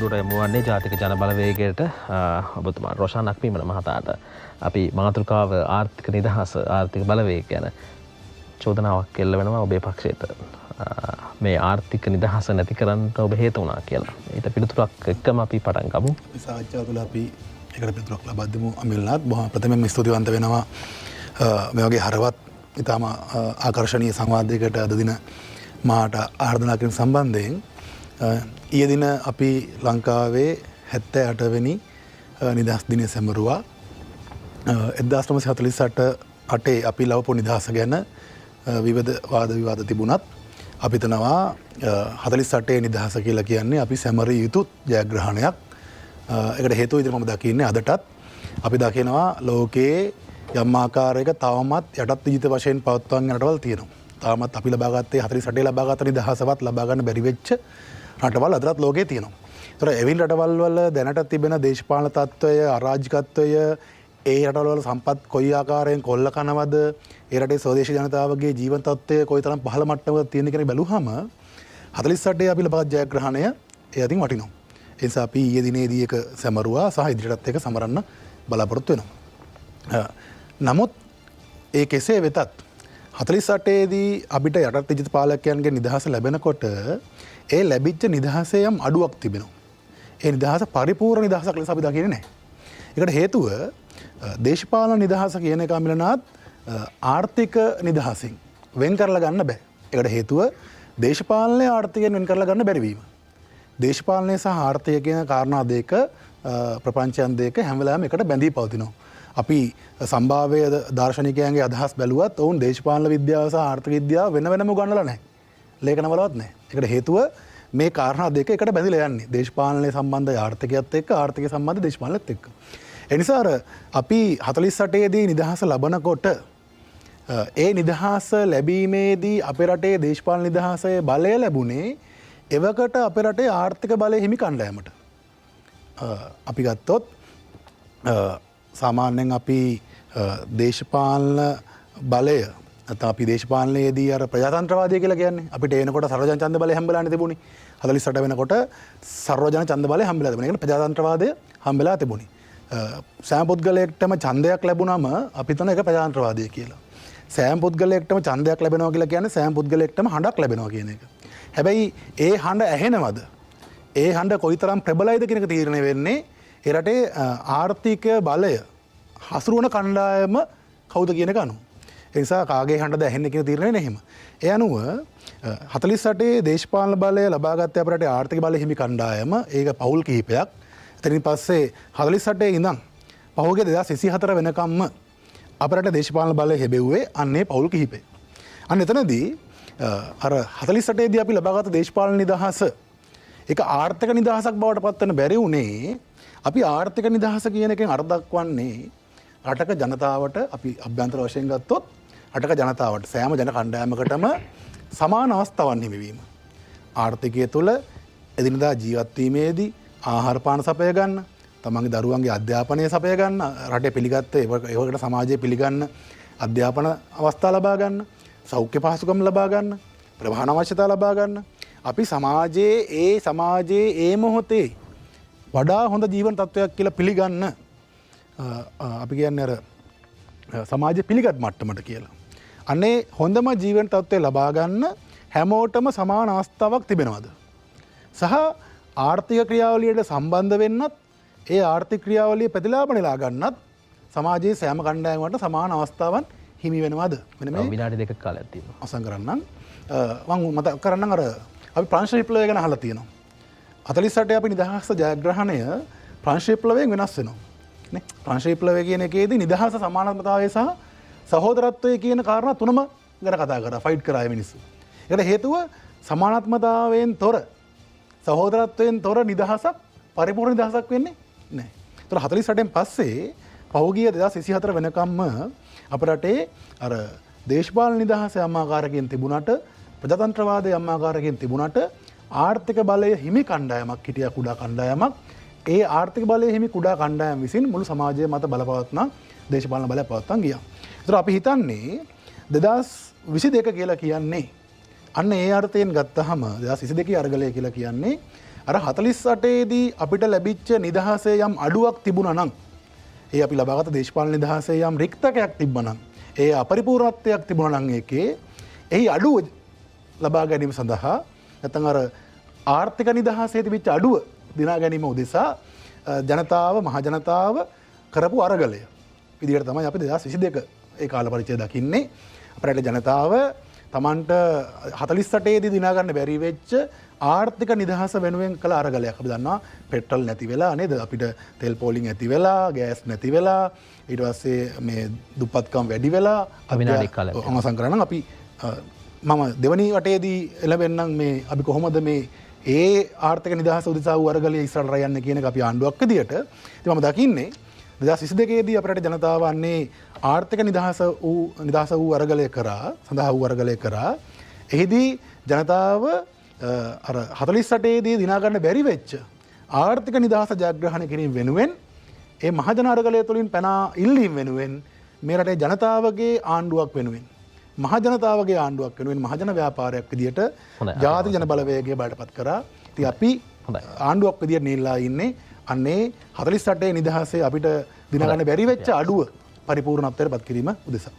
වැඩසටහනට යමු වන්නේ ජාතික ජන බලවේගයට ඔබතුමා රොෂාන් අක්මීමන මහතාට අපි මාතෘකාව ආර්ථික නිදහස ආර්ථික බලවේග ගැන චෝදනාවක් එල්ල වෙනවා ඔබේ පක්ෂයට. මේ ආර්ථික නිදහස නැති කරන්න ඔබ හේතු වුණා කියලා. ඊට පිළිතුරක් එක්කම අපි පටන් ගමු. සාකච්ඡාව තුළ අපි ඒකට පිළිතුරක් ලබා දෙමු. අමිල්නාත් බොහොම ප්‍රථමයෙන් ස්තුතිවන්ත වෙනවා මේ වගේ හරවත් ඉතාම ආකර්ශනීය සංවාදයකට අද දින මාට ආරාධනා කිරීම සම්බන්ධයෙන් ඊයේ දින අපි ලංකාවේ 78 වෙනි නිදහස් දිනය සැමරුවා. 1948 අපි ලවපු නිදහස ගැන විවිධ වාද විවාද තිබුණත් අපි හිතනවා 48 නිදහස කියලා කියන්නේ අපි සැමරිය යුතු ජයග්‍රහණයක්. ඒකට හේතුව විදිහට මම දකින්නේ අදටත් අපි දකිනවා ලෝකයේ යම් ආකාරයක තවමත් යටත් විජිත වශයෙන් පවත්වාගෙන යන රටවල් තියෙනවා. තාමත් අපි ලබාගත්තේ 48 ලබාගත් නිදහසවත් ලබා ගන්න බැරි වෙච්ච රටවල් අදටත් ලෝකයේ තියෙනවා. ඒතර එවින් රටවල් වල දැනට තිබෙන දේශපාලන තත්ත්වය, අරාජිකත්වය, ඒ රටවල් වල සම්පත් කොයි ආකාරයෙන් කොල්ල කනවද, ඒ රටේ ස්වදේශී ජනතාවගේ ජීවන තත්ත්වය කොයිතරම් පහළ මට්ටමක තියෙන කියන බැලුවහම 48 අපි ලබාගත් ජයග්‍රහණය ඒ අතින් වටිනවා. ඒ නිසා අපි ඊයේ දිනේදී එක සැමරුවා සහ ඉදිරියටත් එක සමරන්න බලාපොරොත්තු වෙනවා. නමුත් ඒ කෙසේ වෙතත් 48 දී අපිට යටත් විජිත පාලකයන්ගේ නිදහස ලැබෙනකොට ඒ ලැබිච්ච නිදහසේ යම් අඩුවක් තිබෙනවා. ඒ නිදහස පරිපූර්ණ නිදහසක් ලෙස අපි දකින්නේ නැහැ. ඒකට හේතුව දේශපාලන නිදහස කියන එක මිලනාත් ආර්ථික නිදහසින් වෙන් කරලා ගන්න බෑ. ඒකට හේතුව දේශපාලනයේ ආර්ථිකයෙන් වෙන් කරලා ගන්න බැරි වීම. දේශපාලනය සහ ආර්ථිකය කියන කාරණා දෙක ප්‍රපංචයන් දෙක හැම වෙලාවෙම එකට බැඳී පවතිනවා. අපි සම්භාව්‍ය දාර්ශනිකයන්ගේ අදහස් බැලුවත් ඔවුන් දේශපාලන විද්‍යාව සහ ආර්ථික විද්‍යාව වෙන වෙනම උගන්වලා නැහැ. ලේඛනවලවත් නැහැ. ඒකට හේතුව මේ කාරණා දෙක එකට බැඳිලා යන්නේ. දේශපාලනයේ සම්බන්ධ ආර්ථිකයත් එක්ක ආර්ථිකය සම්බන්ධ දේශපාලනයත් එක්ක. ඒ නිසා අපි 48 දී නිදහස ලබනකොට ඒ නිදහස ලැබීමේදී අපේ රටේ දේශපාලන නිදහසේ බලය ලැබුණේ එවකට අපේ රටේ ආර්ථික බලය හිමි කණ්ඩායමට. අපි ගත්තොත් සාමාන්‍යයෙන් අපි දේශපාලන බලය නැත්නම් අපි දේශපාලනයේදී අර ප්‍රජාතන්ත්‍රවාදය කියලා කියන්නේ අපිට එනකොට සර්වජන ඡන්ද බලය හම්බෙලානේ තිබුණේ 48 වෙනකොට සර්වජන ඡන්ද බලය හම්බෙලා තිබුණේ. ඒකට ප්‍රජාතන්ත්‍රවාදය හම්බෙලා තිබුණේ. සෑම පුද්ගලයෙක්ටම ඡන්දයක් ලැබුණම අපි හිතන එක ප්‍රජාතන්ත්‍රවාදය කියලා. සෑම පුද්ගලයෙක්ටම ඡන්දයක් ලැබෙනවා කියලා කියන්නේ සෑම පුද්ගලයෙක්ටම හඬක් ලැබෙනවා කියන එක. හැබැයි ඒ හඬ ඇහෙනවද? ඒ හඬ කොයිතරම් ප්‍රබලයිද කියන එක තීරණය වෙන්නේ ඒ රටේ ආර්ථික බලය හසුරුවන කණ්ඩායම කවුද කියන එක අනුව. ඒ නිසා කාගේ හඬද ඇහෙන්නේ කියන තීරණය නෙහිම. ඒ අනුව 48 දේශපාලන බලය ලබාගත්තේ අපේ රටේ ආර්ථික බලය හිමි කණ්ඩායම. ඒක පවුල් කිහිපයක්. එතනින් පස්සේ 48 ඉඳන් පහුගිය 2024 වෙනකම්ම අපේ රටේ දේශපාලන බලය හැබෙව්වේ අන්නේ පවුල් කිහිපේ. අන්න එතනදී අර 48 දී අපි ලබාගත් දේශපාලන නිදහස ඒක ආර්ථික නිදහසක් බවට පත් වෙන බැරි උනේ අපි ආර්ථික නිදහස කියන එකෙන් අර්ථ දක්වන්නේ රටක ජනතාවට අපි අභ්‍යන්තර වශයෙන් ගත්තොත් රටක ජනතාවට සෑම ජන කණ්ඩායමකටම සමාන අවස්ථාවන් හිමිවීම. ආර්ථිකය තුළ එදිනදා ජීවත් වීමේදී ආහාර පාන සපය ගන්න, තමන්ගේ දරුවන්ගේ අධ්‍යාපනය සපය ගන්න, රටේ පිළිගත්ත ඒවකට සමාජයේ පිළිගන්න අධ්‍යාපන අවස්ථා ලබා ගන්න, සෞඛ්‍ය පහසුකම් ලබා ගන්න, ප්‍රවාහන අවශ්‍යතා ලබා ගන්න. අපි සමාජයේ ඒ මොහොතේ වඩා හොඳ ජීවන තත්ත්වයක් කියලා පිළිගන්න අපි කියන්නේ අර සමාජ පිළිගත් මට්ටමට කියලා. අනේ හොඳම ජීවන තත්ත්වය ලබා ගන්න හැමෝටම සමාන අවස්ථාවක් තිබෙනවද? සහ ආර්ථික ක්‍රියාවලියට සම්බන්ධ වෙන්නත් ඒ ආර්ථික ක්‍රියාවලිය ප්‍රතිලාභ නෙලා ගන්නත් සමාජයේ සෑම කණ්ඩායමකට සමාන අවස්ථාවන් හිමි වෙනවද? මෙන්න මේ විනාඩි දෙකක් කාලයක් තියෙනවා. අවසන් කරන්නම්. මම මතක් කරන්නම් අර අපි ප්‍රංශ විප්ලවය ගැන අහලා තියෙනවා. 48 අපි නිදහස ජයග්‍රහණය ප්‍රංශ විප්ලවයෙන් වෙනස් වෙනවා. නේ? ප්‍රංශ විප්ලවය කියන එකේදී නිදහස සමානත්වතාවය සහ සහෝදරත්වය කියන කාරණා තුනම ගැන කතා කරා, ෆයිට් කරා මිනිස්සු. ඒකට හේතුව සමානාත්මතාවයෙන් තොර සහෝදරත්වයෙන් තොර නිදහසක් පරිපූර්ණ නිදහසක් වෙන්නේ නැහැ. ඒතර 48න් පස්සේ පහුගිය 2024 වෙනකම්ම අපේ රටේ අර දේශපාලන නිදහස යම් ආකාරයකින් තිබුණාට ප්‍රජාතන්ත්‍රවාදය යම් ආකාරයකින් තිබුණාට ආර්ථික බලය හිමි කණ්ඩායමක් හිටියා, කුඩා කණ්ඩායමක්. ඒ ආර්ථික බලය හිමි කුඩා කණ්ඩායම විසින් මුළු සමාජය මත බලපවත්න දේශපාලන බලය පවත්වාගෙන ගියා. ඒතර අපි හිතන්නේ 2022 කියලා කියන්නේ අන්න ඒ අර්ථයෙන් ගත්තහම 2022 අරගලය කියලා කියන්නේ අර 48ේදී අපිට ලැබිච්ච නිදහසේ යම් අඩුවක් තිබුණා නම් ඒ අපි ලබාගත දේශපාලන නිදහසේ යම් රික්තකයක් තිබ්බනම් ඒ අපරිපූර්ණත්වයක් තිබුණා නම් ඒකේ එහි අඩුව ලබා ගැනීම සඳහා නැත්නම් අර ආර්ථික නිදහසේ තිබිච්ච අඩුව දිනා ගැනීම උදෙසා ජනතාව මහ ජනතාව කරපු අරගලය විදිහට තමයි අපි 2022 ඒ කාල පරිච්ඡේදය දකින්නේ. අපේ ජනතාව තමන්ට 48ේදී දිනා ගන්න බැරි වෙච්ච ආර්ථික නිදහස වෙනුවෙන් කළ අරගලයක්. අපි දන්නවා පෙට්‍රල් නැති වෙලා නේද? අපිට තෙල් පෝලිං ඇති වෙලා, ගෑස් නැති වෙලා, ඊට පස්සේ මේ දුප්පත්කම් වැඩි වෙලා අවිනාඩි කාලයක් අවසන් කරා නම් අපි මම දෙවනි වටේදී එළවෙන්නම් මේ අපි කොහොමද මේ ඒ ආර්ථික නිදහස උදෙසා වූ අරගලය ඉස්සරහට යන්න කියන එක අපි ආණ්ඩුවක් විදියට ඉතින් මම දකින්නේ 2022දී අපේ රටේ ජනතාව අන්නේ ආර්ථික නිදහස වූ අරගලය කරා සඳහා වූ අරගලය කරා එහිදී ජනතාව අර 48ේදී දිනා ගන්න බැරි වෙච්ච ආර්ථික නිදහස ජයග්‍රහණය කිරීම වෙනුවෙන් ඒ මහජන අරගලය තුළින් පැනා ඉල්ලීම් වෙනුවෙන් මේ රටේ ජනතාවගේ ආණ්ඩුවක් වෙනුවෙන් මහජනතාවගේ ආණ්ඩුවක් වෙනුවෙන් මහජන ව්‍යාපාරයක් විදියට ජාතික ජන බලවේගය බාටපත් කරා. ඉතින් අපි ආණ්ඩුවක් විදියට නිල්ලා ඉන්නේ අන්නේ 48 නිදහසේ අපිට දිනා ගන්න බැරි වෙච්ච අඩුව පරිපූර්ණත්වයට පත් කිරීම උදෙසා.